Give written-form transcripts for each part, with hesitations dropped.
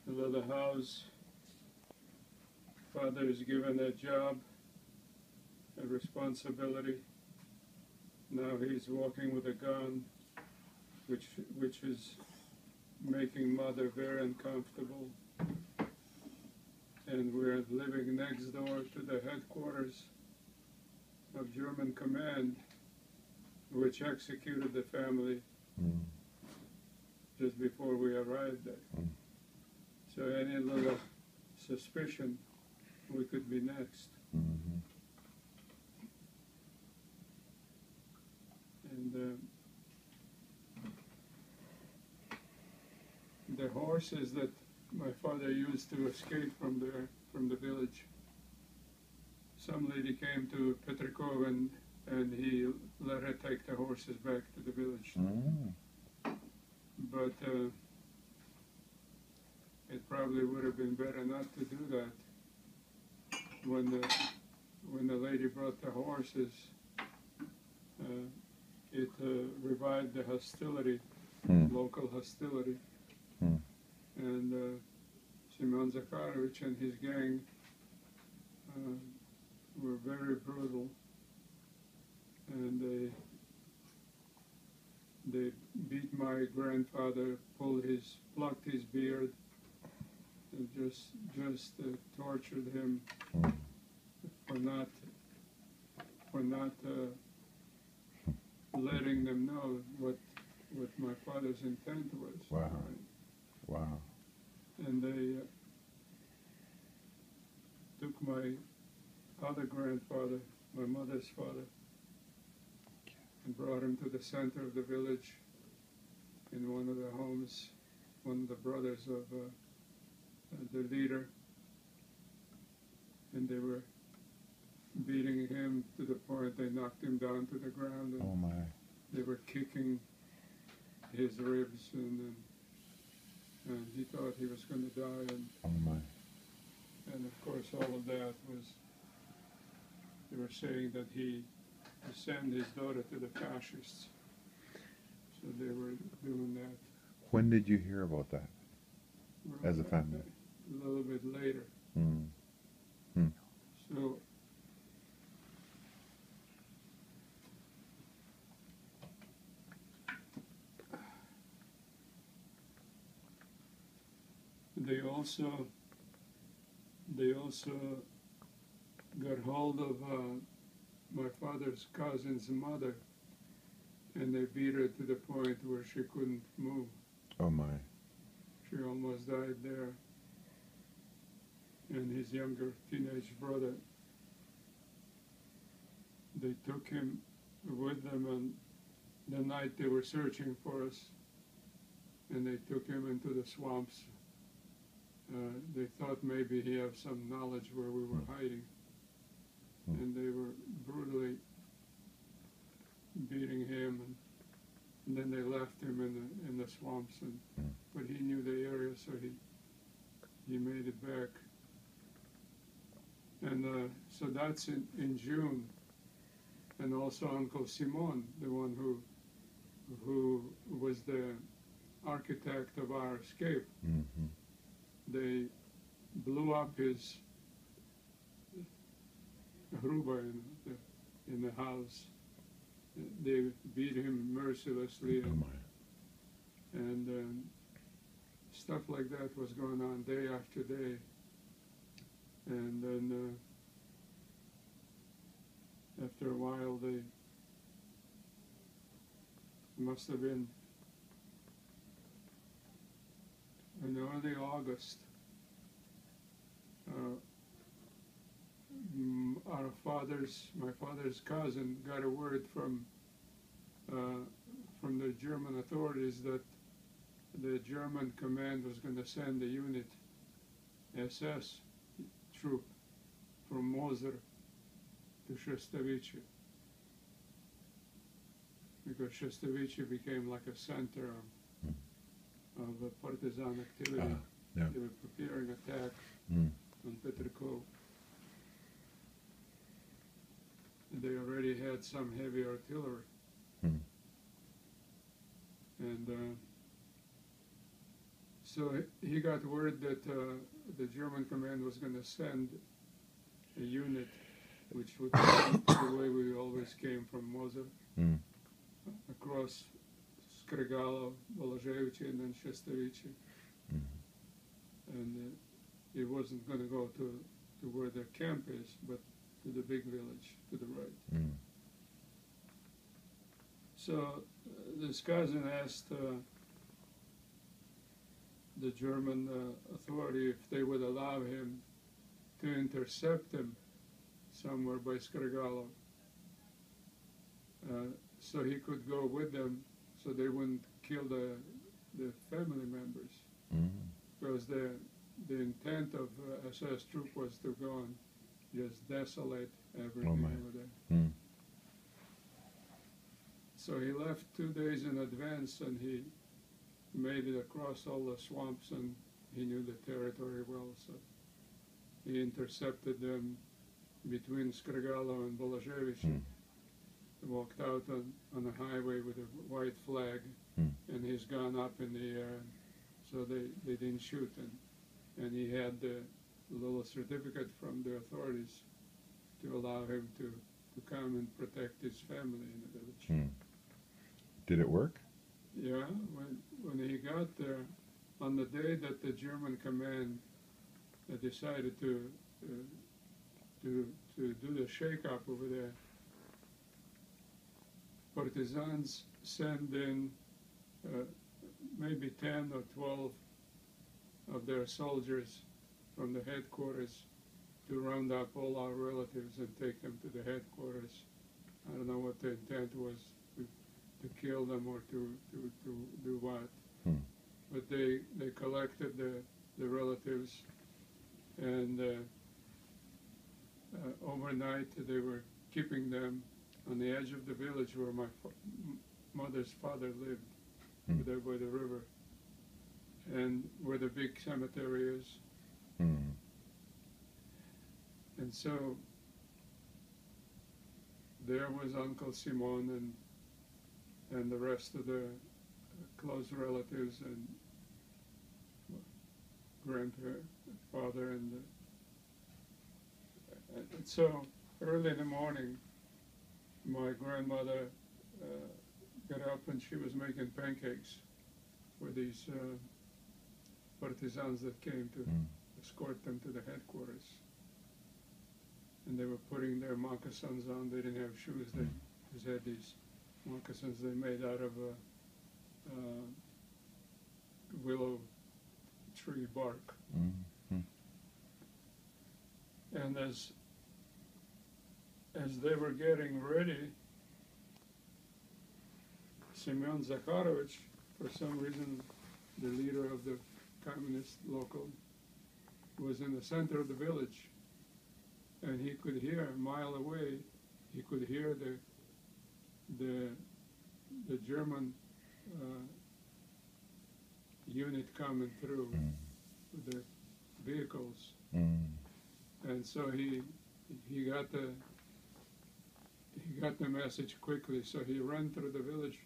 a little house. Father is given a job, a responsibility. Now he's walking with a gun, which is making mother very uncomfortable. And we're living next door to the headquarters of German command, which executed the family just before we arrived there. So any little suspicion, we could be next. And the horses that my father used to escape from the village. Some lady came to Petrikov and he let her take the horses back to the village. But it probably would have been better not to do that. When the lady brought the horses, it revived the hostility, local hostility. And Semyon Zakharovich and his gang were very brutal, and they beat my grandfather, plucked his beard, and just tortured him for not letting them know what my father's intent was. Wow. Right? Wow. And they took my other grandfather, my mother's father, and brought him to the center of the village in one of the homes, one of the brothers of the leader. And they were beating him to the point they knocked him down to the ground. And Oh my. they were kicking his ribs, and he thought he was going to die. Oh my. And of course, all of that was, they were saying that he sent his daughter to the fascists. So they were doing that. When did you hear about that as a family? A little bit later. So they also got hold of my father's cousin's mother, and they beat her to the point where she couldn't move. Oh my. She almost died there. And his younger teenage brother, they took him with them, and the night they were searching for us, and they took him into the swamps. They thought maybe he had some knowledge where we were hiding, and they were brutally beating him, and then they left him in the swamps. But he knew the area, so he made it back. And so that's in June. And also Uncle Simon, the one who was the architect of our escape. They blew up his hruba in the house. They beat him mercilessly, and stuff like that was going on day after day. And then after a while, they must have been in early August. My father's cousin got a word from the German authorities that the German command was going to send a unit, SS troop, from Moser to Shestavici, because Shestavici became like a center of partisan activity. Yeah. They were preparing attack on Petrikov. They already had some heavy artillery. And So he got word that the German command was going to send a unit which would come the way we always came from Mozer, Mm. across Skrigalo, Boloževići, and then Šestovići. Mm. And it wasn't going to go to where their camp is, but to the big village to the right. Mm. So this cousin asked the German authority if they would allow him to intercept him somewhere by Skrigalo, so he could go with them, so they wouldn't kill the family members. Mm. Because the intent of SS troop was to go and just desolate everything my. over there. Mm. So he left 2 days in advance, and he made it across all the swamps, and he knew the territory well, so he intercepted them between Skrigalo and Boloževići. Mm. Walked out on the highway with a white flag, Mm. and he's gone up in the air, so they didn't shoot him. And he had the little certificate from the authorities to allow him to come and protect his family in the village. Mm. Did it work? Yeah, when he got there, on the day that the German command decided to do the shake-up over there, partisans sent in maybe 10 or 12 of their soldiers from the headquarters to round up all our relatives and take them to the headquarters. I don't know what the intent was, to kill them or to do what. Hmm. But they collected the relatives, and overnight they were keeping them on the edge of the village where my mother's father lived, Hmm. there by the river, and where the big cemetery is. Mm. And so there was Uncle Simon and the rest of the close relatives and grandfather, and so early in the morning, my grandmother got up and she was making pancakes for these partisans that came to Mm. escort them to the headquarters. And they were putting their moccasins on. They didn't have shoes. They just had these moccasins they made out of willow tree bark. Mm. Mm. And as they were getting ready, Semyon Zakharovich, for some reason, the leader of the communist local, was in the center of the village, and he could hear a mile away. He could hear the German unit coming through Mm. with the vehicles, Mm. and so he got the message quickly. So he ran through the village,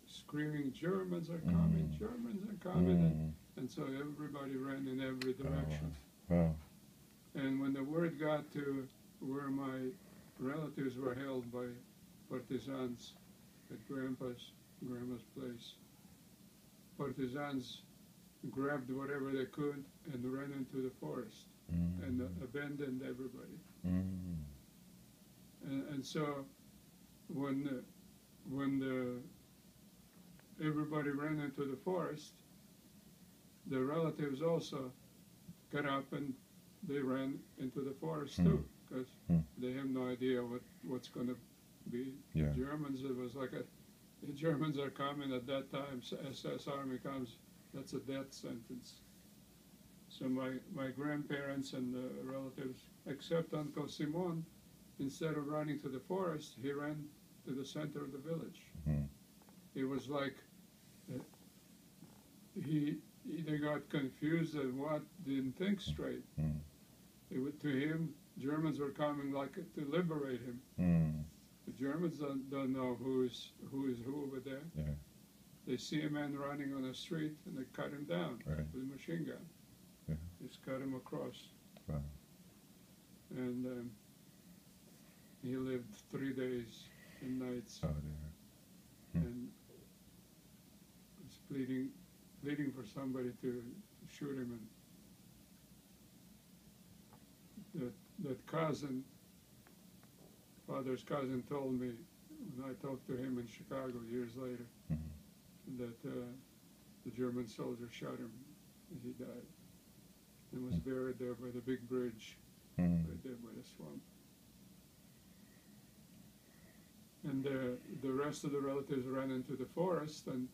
screaming, "Germans are coming! Mm. Germans are coming!" Mm. And so everybody ran in every direction. Wow. And when the word got to where my relatives were held by partisans at grandma's place, partisans grabbed whatever they could and ran into the forest Mm. and abandoned everybody. Mm. And so when everybody ran into the forest, the relatives also got up and they ran into the forest too, because they have no idea what's going to be. Yeah. Germans, it was like the Germans are coming at that time. SS Army comes, that's a death sentence. So my grandparents and the relatives, except Uncle Simon, instead of running to the forest, he ran to the center of the village. Mm. It was like he either got confused and didn't think straight. Mm. To him, Germans were coming like to liberate him. Mm. The Germans don't know who is who over there. Yeah. they see a man running on the street and they cut him down Right. with a machine gun. Yeah. Just cut him across. Wow. And he lived 3 days and nights Oh dear. and was pleading for somebody to shoot him. And that cousin, father's cousin, told me when I talked to him in Chicago years later Mhm. that the German soldier shot him and he died and was buried there by the big bridge, Mhm. right there by the swamp. And the rest of the relatives ran into the forest, and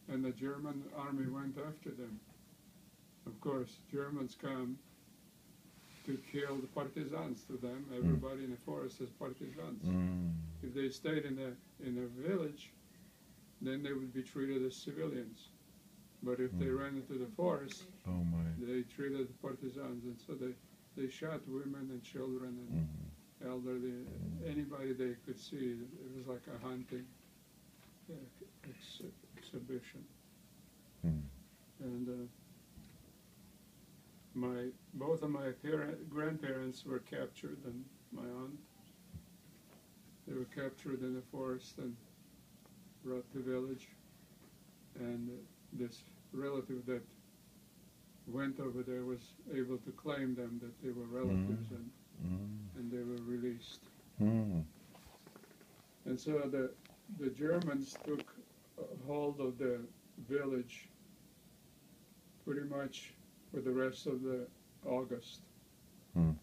the German army went after them. Of course, Germans come to kill the partisans to them. Everybody in the forest is partisans. Mm. If they stayed in a village, then they would be treated as civilians. But if they ran into the forest, Oh my. they treated the partisans, and so they shot women and children and Mhm. elderly, anybody they could see. It was like a hunting exhibition. Mm. And both of my grandparents were captured, and my aunt. They were captured in the forest and brought to village. And this relative that went over there was able to claim them, that they were relatives, and they were released. Mm. And so the Germans took hold of the village pretty much for the rest of the August. Mm.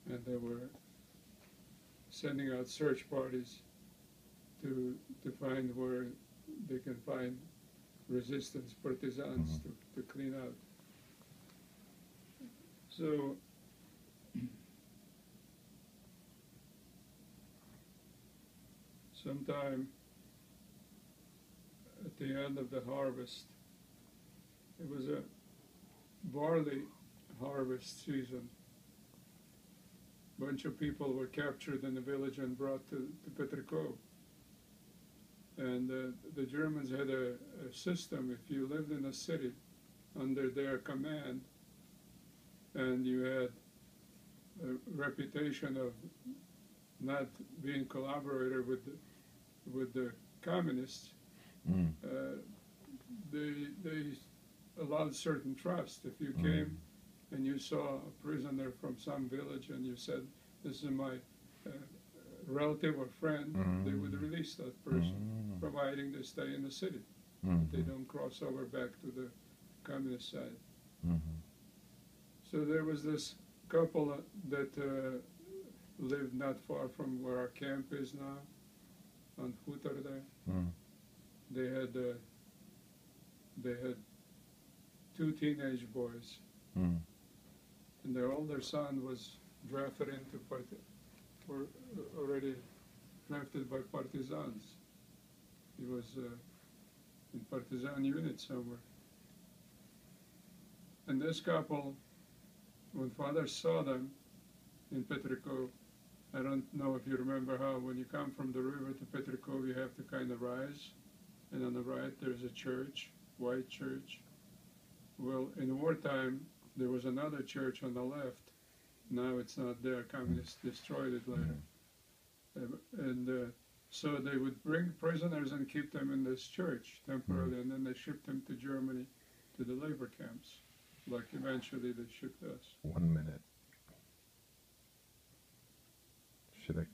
And they were sending out search parties to find where they can find resistance partisans to clean out. So sometime at the end of the harvest, it was a barley harvest season. A bunch of people were captured in the village and brought to Petrikov. And the Germans had a system. If you lived in a city under their command and you had a reputation of not being collaborator with the communists, Mm. they allowed certain trust. If you came and you saw a prisoner from some village and you said, "This is my relative or friend," they would release that person, providing they stay in the city. They don't cross over back to the communist side. Mhm. So there was this couple that lived not far from where our camp is now, on Hutar there. Mm. They had 2 teenage boys, Mm. and their older son was drafted into were already drafted by partisans. He was in partisan unit somewhere. And this couple, when father saw them in Petrikov, I don't know if you remember how when you come from the river to Petrikov, you have to kind of rise, and on the right there's a church, white church. Well, in wartime, there was another church on the left. Now it's not there. Communists destroyed it later. And so they would bring prisoners and keep them in this church temporarily, and then they shipped them to Germany, to the labor camps, like eventually they shipped us. 1 minute. Should I